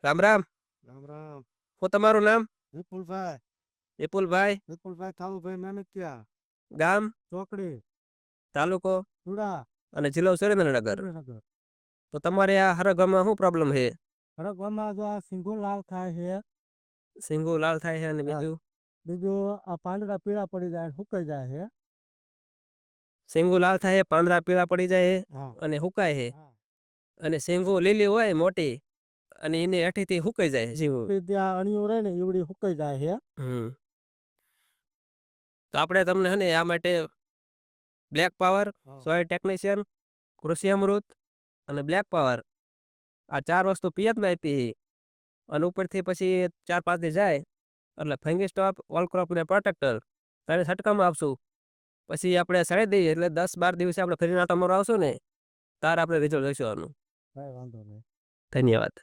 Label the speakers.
Speaker 1: રામ રામ.
Speaker 2: રામ રામ.
Speaker 1: હું તમારું નામ?
Speaker 2: વિપુલભાઈ.
Speaker 1: વિપુલભાઈ.
Speaker 2: વિપુલભાઈ કાલુભાઈ માણેકિયા.
Speaker 1: ગામ,
Speaker 2: ચોકડી,
Speaker 1: તાલુકો
Speaker 2: ચુડા,
Speaker 1: અને જિલ્લો સુરેન્દ્રનગર.
Speaker 2: સુરેન્દ્રનગર.
Speaker 1: તો તમારે આ હરગામમાં શું પ્રોબ્લેમ છે?
Speaker 2: હરગવામાં જો આ સિંગો લાલ થાય છે.
Speaker 1: સિંગુ લાલ થાય છે અને બીજું?
Speaker 2: બીજું આ પાંદડા પીળા પડી જાય, સુકાઈ જાય છે.
Speaker 1: સિંગુ લાલ થાય, પાંદડા પીળા પડી જાય
Speaker 2: હા.
Speaker 1: અને હુકાય છે.
Speaker 2: હા.
Speaker 1: અને સિંગુ લીલી હોય મોટી અને એની હેઠીથી હુકાઈ જાય સિંગુ.
Speaker 2: ત્યાં અણિયું રહે ને એવડી સુકાઈ જાય છે.
Speaker 1: તો આપણે તમને હે ને આ માટે બ્લેક પાવર, સોઇલ ટેકનિશિયન, કૃષિ અમૃત અને બ્લેક પાવર આ 4 વસ્તુ પિયતમાં આપી. અને ઉપરથી પછી 4-5 દી જાય એટલે ફંગી સ્ટોપ, ઓલ ક્રોપ ને પ્રોટેક્ટર તારે છંટકાવમાં આપશું. પછી આપણે સળી દઈએ એટલે 10-12 દિવસે આપણે ફરીને તમારો આવશું ને તાર આપણે રિઝલ્ટ જોઈશું આનું.
Speaker 2: કાંઈ વાંધો નહીં.
Speaker 1: ધન્યવાદ.